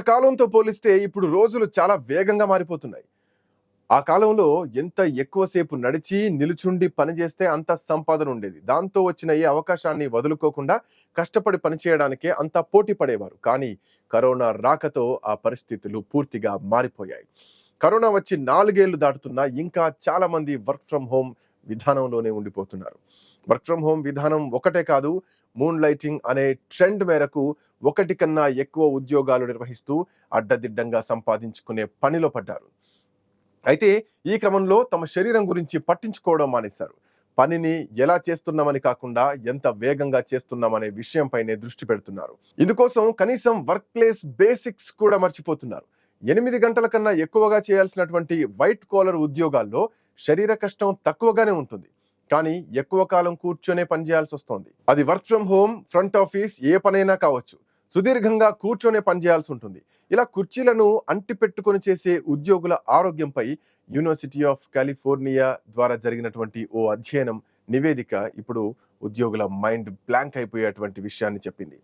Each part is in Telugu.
పాత కాలంతో పోలిస్తే ఇప్పుడు రోజులు చాలా వేగంగా మారిపోతున్నాయి. ఆ కాలంలో ఎంత ఎక్కువసేపు నడిచి, నిలుచుండి పనిచేస్తే అంత సంపాదన ఉండేది. దాంతో వచ్చిన ఏ అవకాశాన్ని వదులుకోకుండా కష్టపడి పనిచేయడానికే అంత పోటీ పడేవారు. కానీ కరోనా రాకతో ఆ పరిస్థితులు పూర్తిగా మారిపోయాయి. కరోనా వచ్చి 4 ఏళ్లు దాటుతున్నా ఇంకా చాలా మంది వర్క్ ఫ్రమ్ హోమ్ విధానంలోనే ఉండిపోతున్నారు. వర్క్ ఫ్రమ్ హోమ్ విధానం ఒకటే కాదు, మూన్ లైటింగ్ అనే ట్రెండ్ మేరకు ఒకటి కన్నా ఎక్కువ ఉద్యోగాలు నిర్వహిస్తూ అడ్డదిడ్డంగా సంపాదించుకునే పనిలో పడ్డారు. అయితే ఈ క్రమంలో తమ శరీరం గురించి పట్టించుకోవడం మానేశారు. పనిని ఎలా చేస్తున్నామని కాకుండా ఎంత వేగంగా చేస్తున్నామనే విషయంపైనే దృష్టి పెడుతున్నారు. ఇందుకోసం కనీసం వర్క్ ప్లేస్ బేసిక్స్ కూడా మర్చిపోతున్నారు. 8 గంటల కన్నా ఎక్కువగా చేయాల్సినటువంటి వైట్ కాలర్ ఉద్యోగాల్లో శరీర కష్టం తక్కువగానే ఉంటుంది. కానీ ఎక్కువ కాలం కూర్చొనే పని చేయాల్సి వస్తోంది. అది work from home, front office, ఏ పనైనా కావచ్చు. సుదీర్ఘంగా కూర్చొనే పని చేయాల్సి ఉంటుంది. ఇలా కుర్చీలను అంటి పెట్టుకొని చేసే ఉద్యోగుల ఆరోగ్యంపై యూనివర్సిటీ ఆఫ్ కాలిఫోర్నియా ద్వారా జరిగినటువంటి ఓ అధ్యయనం నివేదిక ఇప్పుడు ఉద్యోగుల మైండ్ బ్లాంక్ అయిపోయేటువంటి విషయాన్ని చెప్పింది.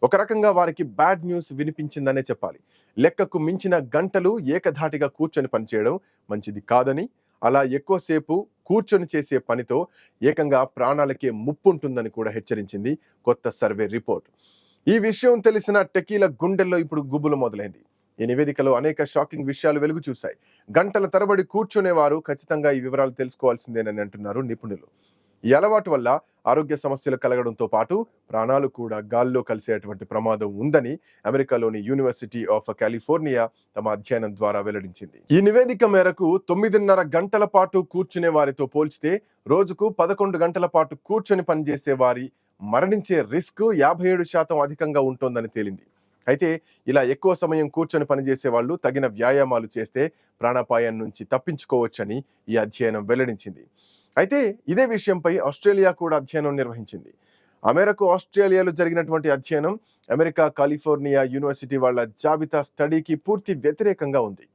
ఒక రకంగా వారికి బ్యాడ్ న్యూస్ వినిపించిందనే చెప్పాలి. లెక్కకు మించిన గంటలు ఏకధాటిగా కూర్చొని పనిచేయడం మంచిది కాదని, అలా ఎక్కువసేపు కూర్చొని చేసే పనితో ఏకంగా ప్రాణాలకే ముప్పు ఉంటుందని కూడా హెచ్చరించింది కొత్త సర్వే రిపోర్ట్. ఈ విషయం తెలిసిన టెకీల గుండెల్లో ఇప్పుడు గుబులు మొదలైంది. ఈ నివేదికలో అనేక షాకింగ్ విషయాలు వెలుగు చూశాయి. గంటల తరబడి కూర్చునేవారు ఖచ్చితంగా ఈ వివరాలు తెలుసుకోవాల్సిందేనని అంటున్నారు నిపుణులు. ఈ అలవాటు వల్ల ఆరోగ్య సమస్యలు కలగడంతో పాటు ప్రాణాలు కూడా గాల్లో కలిసేటువంటి ప్రమాదం ఉందని అమెరికాలోని యూనివర్సిటీ ఆఫ్ కాలిఫోర్నియా తమ అధ్యయనం ద్వారా వెల్లడించింది. ఈ నివేదిక మేరకు 9.5 గంటల పాటు కూర్చునే వారితో పోల్చితే రోజుకు 11 గంటల పాటు కూర్చొని పనిచేసే వారి మరణించే రిస్క్ 57% అధికంగా ఉంటోందని తేలింది. అయితే ఇలా ఎక్కువ సమయం కూర్చొని పనిచేసే వాళ్ళు తగిన వ్యాయామాలు చేస్తే ప్రాణాపాయం నుంచి తప్పించుకోవచ్చని ఈ అధ్యయనం వెల్లడించింది. అయితే ఇదే విషయంపై ఆస్ట్రేలియా కూడా అధ్యయనం నిర్వహించింది. ఆస్ట్రేలియాలో జరిగినటువంటి అధ్యయనం అమెరికా కాలిఫోర్నియా యూనివర్సిటీ వాళ్ళ జాబితా స్టడీకి పూర్తి వ్యతిరేకంగా ఉంది.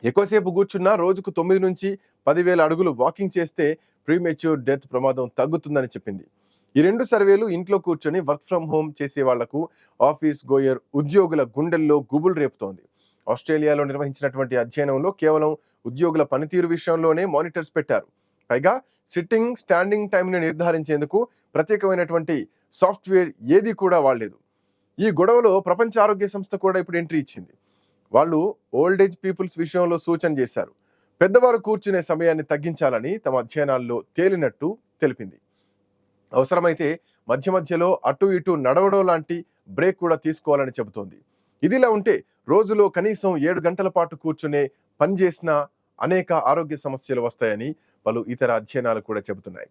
ఎక్కువసేపు కూర్చున్నా రోజుకు 9 నుంచి 10,000 అడుగులు వాకింగ్ చేస్తే ప్రీమెచ్యూర్ డెత్ ప్రమాదం తగ్గుతుందని చెప్పింది. ఈ 2 సర్వేలు ఇంట్లో కూర్చొని వర్క్ ఫ్రమ్ హోమ్ చేసే వాళ్లకు ఆఫీస్ గోయర్ ఉద్యోగుల గుండెల్లో గుబులు రేపుతోంది. ఆస్ట్రేలియాలో నిర్వహించినటువంటి అధ్యయనంలో కేవలం ఉద్యోగుల పనితీరు విషయంలోనే మానిటర్స్ పెట్టారు. పైగా సిట్టింగ్, స్టాండింగ్ టైంని నిర్ధారించేందుకు ప్రత్యేకమైనటువంటి సాఫ్ట్వేర్ ఏది కూడా వాడలేదు. ఈ గొడవలో ప్రపంచ ఆరోగ్య సంస్థ కూడా ఇప్పుడు ఎంట్రీ ఇచ్చింది. వాళ్ళు ఓల్డ్ ఏజ్ పీపుల్స్ విషయంలో సూచన చేశారు. పెద్దవారు కూర్చునే సమయాన్ని తగ్గించాలని తమ అధ్యయనాల్లో తేలినట్టు తెలిపింది. అవసరమైతే మధ్య మధ్యలో అటు ఇటు నడవడం లాంటి బ్రేక్ కూడా తీసుకోవాలని చెబుతోంది. ఇదిలా ఉంటే రోజులో కనీసం 7 గంటల పాటు కూర్చునే పనిచేసిన అనేక ఆరోగ్య సమస్యలు వస్తాయని పలు ఇతర అధ్యయనాలు కూడా చెబుతున్నాయి.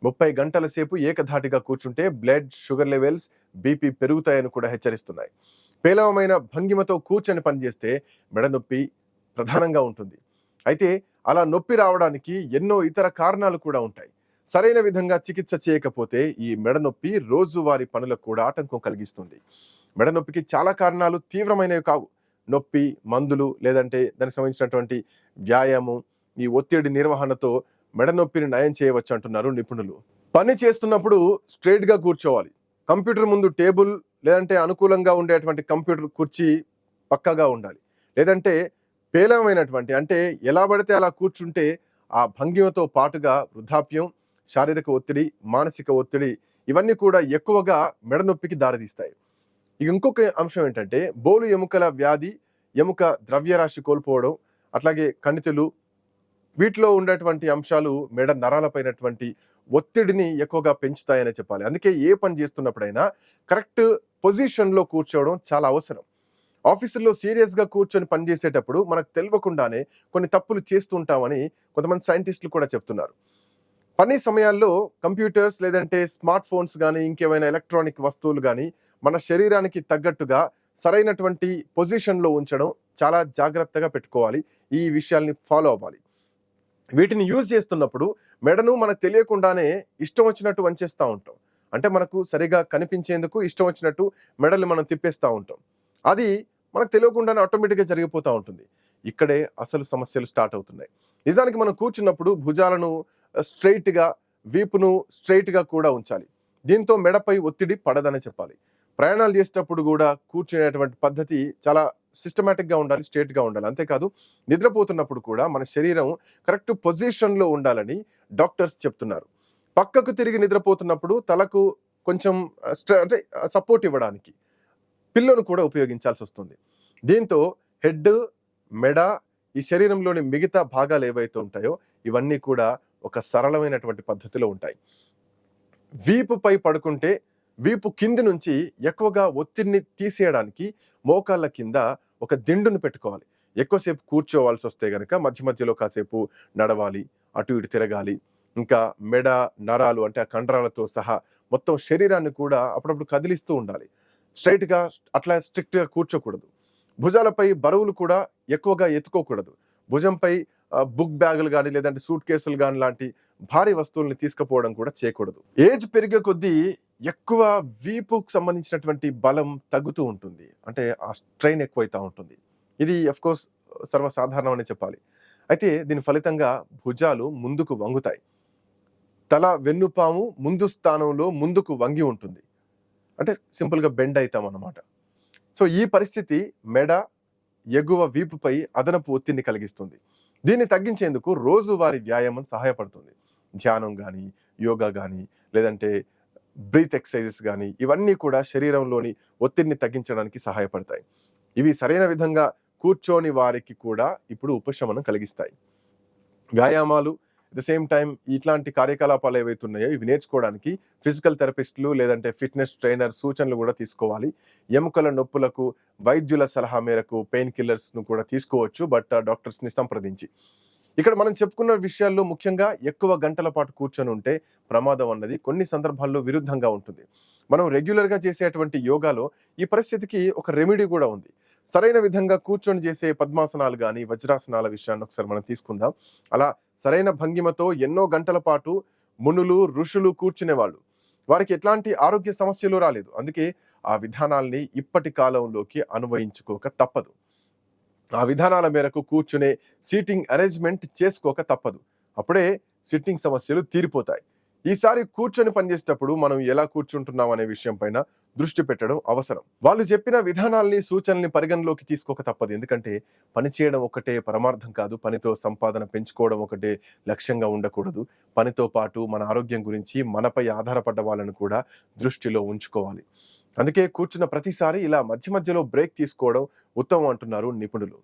30 గంటల సేపు ఏకధాటిగా కూర్చుంటే బ్లడ్ షుగర్ లెవెల్స్, బీపీ పెరుగుతాయని కూడా హెచ్చరిస్తున్నాయి. పేలవమైన భంగిమతో కూర్చొని పనిచేస్తే మెడ నొప్పి ప్రధానంగా ఉంటుంది. అయితే అలా నొప్పి రావడానికి ఎన్నో ఇతర కారణాలు కూడా ఉంటాయి. సరైన విధంగా చికిత్స చేయకపోతే ఈ మెడ నొప్పి రోజువారీ పనులకు కూడా ఆటంకం కలిగిస్తుంది. మెడ నొప్పికి చాలా కారణాలు తీవ్రమైనవి కావు. నొప్పి, మందులు, లేదంటే దానికి సంబంధించినటువంటి వ్యాయామం, ఈ ఒత్తిడి నిర్వహణతో మెడ నొప్పిని నయం చేయవచ్చు అంటున్నారు నిపుణులు. పని చేస్తున్నప్పుడు స్ట్రైట్ గా కూర్చోవాలి. కంప్యూటర్ ముందు టేబుల్ లేదంటే అనుకూలంగా ఉండేటువంటి కంప్యూటర్ కుర్చీ పక్కగా ఉండాలి. లేదంటే పేలవమైనటువంటి అంటే ఎలా పడితే అలా కూర్చుంటే ఆ భంగిమతో పాటుగా వృద్ధాప్యం, శారీరక ఒత్తిడి, మానసిక ఒత్తిడి ఇవన్నీ కూడా ఎక్కువగా మెడ నొప్పికి దారితీస్తాయి. ఇంకొక అంశం ఏంటంటే బోలు ఎముకల వ్యాధి, ఎముక ద్రవ్యరాశి కోల్పోవడం, అట్లాగే కణితులు, వీటిలో ఉండేటువంటి అంశాలు మెడ నరాలపైనటువంటి ఒత్తిడిని ఎక్కువగా పెంచుతాయని చెప్పాలి. అందుకే ఏ పని చేస్తున్నప్పుడైనా కరెక్ట్ పొజిషన్లో కూర్చోవడం చాలా అవసరం. ఆఫీసుల్లో సీరియస్గా కూర్చొని పనిచేసేటప్పుడు మనకు తెలియకుండానే కొన్ని తప్పులు చేస్తుంటామని కొంతమంది సైంటిస్టులు కూడా చెప్తున్నారు. పని సమయాల్లో కంప్యూటర్స్ లేదంటే స్మార్ట్ ఫోన్స్ కానీ ఇంకేమైనా ఎలక్ట్రానిక్ వస్తువులు కానీ మన శరీరానికి తగ్గట్టుగా సరైనటువంటి పొజిషన్లో ఉంచడం చాలా జాగ్రత్తగా పెట్టుకోవాలి. ఈ విషయాల్ని ఫాలో అవ్వాలి. వీటిని యూజ్ చేస్తున్నప్పుడు మెడను మనకు తెలియకుండానే ఇష్టం వచ్చినట్టు వంచేస్తూ ఉంటాం. అంటే మనకు సరిగా కనిపించేందుకు ఇష్టం వచ్చినట్టు మెడలు మనం తిప్పేస్తూ ఉంటాం. అది మనకు తెలియకుండానే ఆటోమేటిక్గా జరిగిపోతూ ఉంటుంది. ఇక్కడే అసలు సమస్యలు స్టార్ట్ అవుతున్నాయి. నిజానికి మనం కూర్చున్నప్పుడు భుజాలను స్ట్రైట్గా, వీపును స్ట్రైట్గా కూడా ఉంచాలి. దీంతో మెడపై ఒత్తిడి పడదని చెప్పాలి. ప్రయాణాలు చేసేటప్పుడు కూడా కూర్చునేటువంటి పద్ధతి చాలా సిస్టమేటిక్‌గా ఉండాలి, స్ట్రెయిట్‌గా ఉండాలి. అంతేకాదు నిద్రపోతున్నప్పుడు కూడా మన శరీరం కరెక్ట్ పొజిషన్‌లో ఉండాలని డాక్టర్స్ చెప్తున్నారు. పక్కకు తిరిగి నిద్రపోతున్నప్పుడు తలకు కొంచెం అంటే సపోర్ట్ ఇవ్వడానికి పిల్లోను కూడా ఉపయోగించాల్సొస్తుంది. దీంతో హెడ్, మెడ, ఈ శరీరంలోని మిగతా భాగాలు ఏవైతే ఉంటాయో ఇవన్నీ కూడా ఒక సరళమైనటువంటి పద్ధతిలో ఉంటాయి. వీపుపై పడుకుంటే వీపు కింది నుంచి ఎక్కువగా ఒత్తిడిని తీసేయడానికి మోకాళ్ళ కింద ఒక దిండును పెట్టుకోవాలి. ఎక్కువసేపు కూర్చోవాల్సి వస్తే గనక మధ్య మధ్యలో కాసేపు నడవాలి, అటు ఇటు తిరగాలి. ఇంకా మెడ, నరాలు అంటే ఆ కండరాలతో సహా మొత్తం శరీరాన్ని కూడా అప్పుడప్పుడు కదిలిస్తూ ఉండాలి. స్ట్రెయిట్‌గా అట్లా స్ట్రిక్ట్‌గా కూర్చోకూడదు. భుజాలపై బరువులు కూడా ఎక్కువగా ఎత్తుకోకూడదు. భుజంపై బుక్ బ్యాగులు గాని, లేదంటే సూట్ కేసులు గాని లాంటి భారీ వస్తువుల్ని తీసుకుపోవడం కూడా చేయకూడదు. ఏజ్ పెరిగే కొద్దీ ఎక్కువ వీపుకు సంబంధించినటువంటి బలం తగ్గుతూ ఉంటుంది. అంటే ఆ స్ట్రెయిన్ ఎక్కువైతా ఉంటుంది. ఇది ఆఫ్‌కోర్స్ సర్వసాధారణం అనే చెప్పాలి. అయితే దీని ఫలితంగా భుజాలు ముందుకు వంగుతాయి. తల వెన్నుపాము ముందు స్థానంలో ముందుకు వంగి ఉంటుంది. అంటే సింపుల్‌గా బెండ్ అయితామన్నమాట. సో ఈ పరిస్థితి మెడ, ఎగువ వీపుపై అదనపు ఒత్తిడిని కలిగిస్తుంది. దీన్ని తగ్గించేందుకు రోజువారీ వ్యాయామం సహాయపడుతుంది. ధ్యానం గాని, యోగా గాని, లేదంటే బ్రీత్ ఎక్సర్‌సైజెస్ గాని ఇవన్నీ కూడా శరీరంలోని ఒత్తిడిని తగ్గించడానికి సహాయపడతాయి. ఇవి సరైన విధంగా కూర్చోని వారికి కూడా ఇప్పుడు ఉపశమనం కలిగిస్తాయి. వ్యాయామాలు అట్ ద సేమ్ టైమ్ ఇట్లాంటి కార్యకలాపాలు ఏవైతే ఉన్నాయో ఇవి నేర్చుకోవడానికి ఫిజికల్ థెరపిస్టులు లేదంటే ఫిట్నెస్ ట్రైనర్ సూచనలు కూడా తీసుకోవాలి. ఎముకల నొప్పులకు వైద్యుల సలహా మేరకు పెయిన్ కిల్లర్స్‌ను కూడా తీసుకోవచ్చు. బట్ డాక్టర్స్‌ని సంప్రదించి. ఇక్కడ మనం చెప్పుకున్న విషయాల్లో ముఖ్యంగా ఎక్కువ గంటల పాటు కూర్చొని ఉంటే ప్రమాదం అన్నది కొన్ని సందర్భాల్లో విరుద్ధంగా ఉంటుంది. మనం రెగ్యులర్‌గా చేసేటువంటి యోగాలో ఈ పరిస్థితికి ఒక రెమెడీ కూడా ఉంది. సరైన విధంగా కూర్చొని చేసే పద్మాసనాలు గాని, వజ్రాసనాల విషయాన్ని ఒకసారి మనం తీసుకుందాం. అలా సరైన భంగిమతో ఎన్నో గంటల పాటు మునులు, ఋషులు కూర్చునేవాళ్ళు. వారికి ఎట్లాంటి ఆరోగ్య సమస్యలు రాలేదు. అందుకే ఆ విధానాల్ని ఇప్పటి కాలంలోకి అన్వయించుకోక తప్పదు. ఆ విధానాల మేరకు కూర్చునే సీటింగ్ అరేంజ్‌మెంట్ చేసుకోక తప్పదు. అప్పుడే సిట్టింగ్ సమస్యలు తీరిపోతాయి. ఈసారి కూర్చొని పనిచేసేటప్పుడు మనం ఎలా కూర్చుంటున్నాం అనే విషయం పైన దృష్టి పెట్టడం అవసరం. వాళ్ళు చెప్పిన విధానాల్ని, సూచనల్ని పరిగణలోకి తీసుకోక తప్పదు. ఎందుకంటే పని చేయడం ఒకటే పరమార్థం కాదు. పనితో సంపాదన పెంచుకోవడం ఒకటే లక్ష్యంగా ఉండకూడదు. పనితో పాటు మన ఆరోగ్యం గురించి మనపై ఆధారపడ్డ వాళ్ళను కూడా దృష్టిలో ఉంచుకోవాలి. అందుకే కూర్చున్న ప్రతిసారి ఇలా మధ్య మధ్యలో బ్రేక్ తీసుకోవడం ఉత్తమం అంటున్నారు నిపుణులు.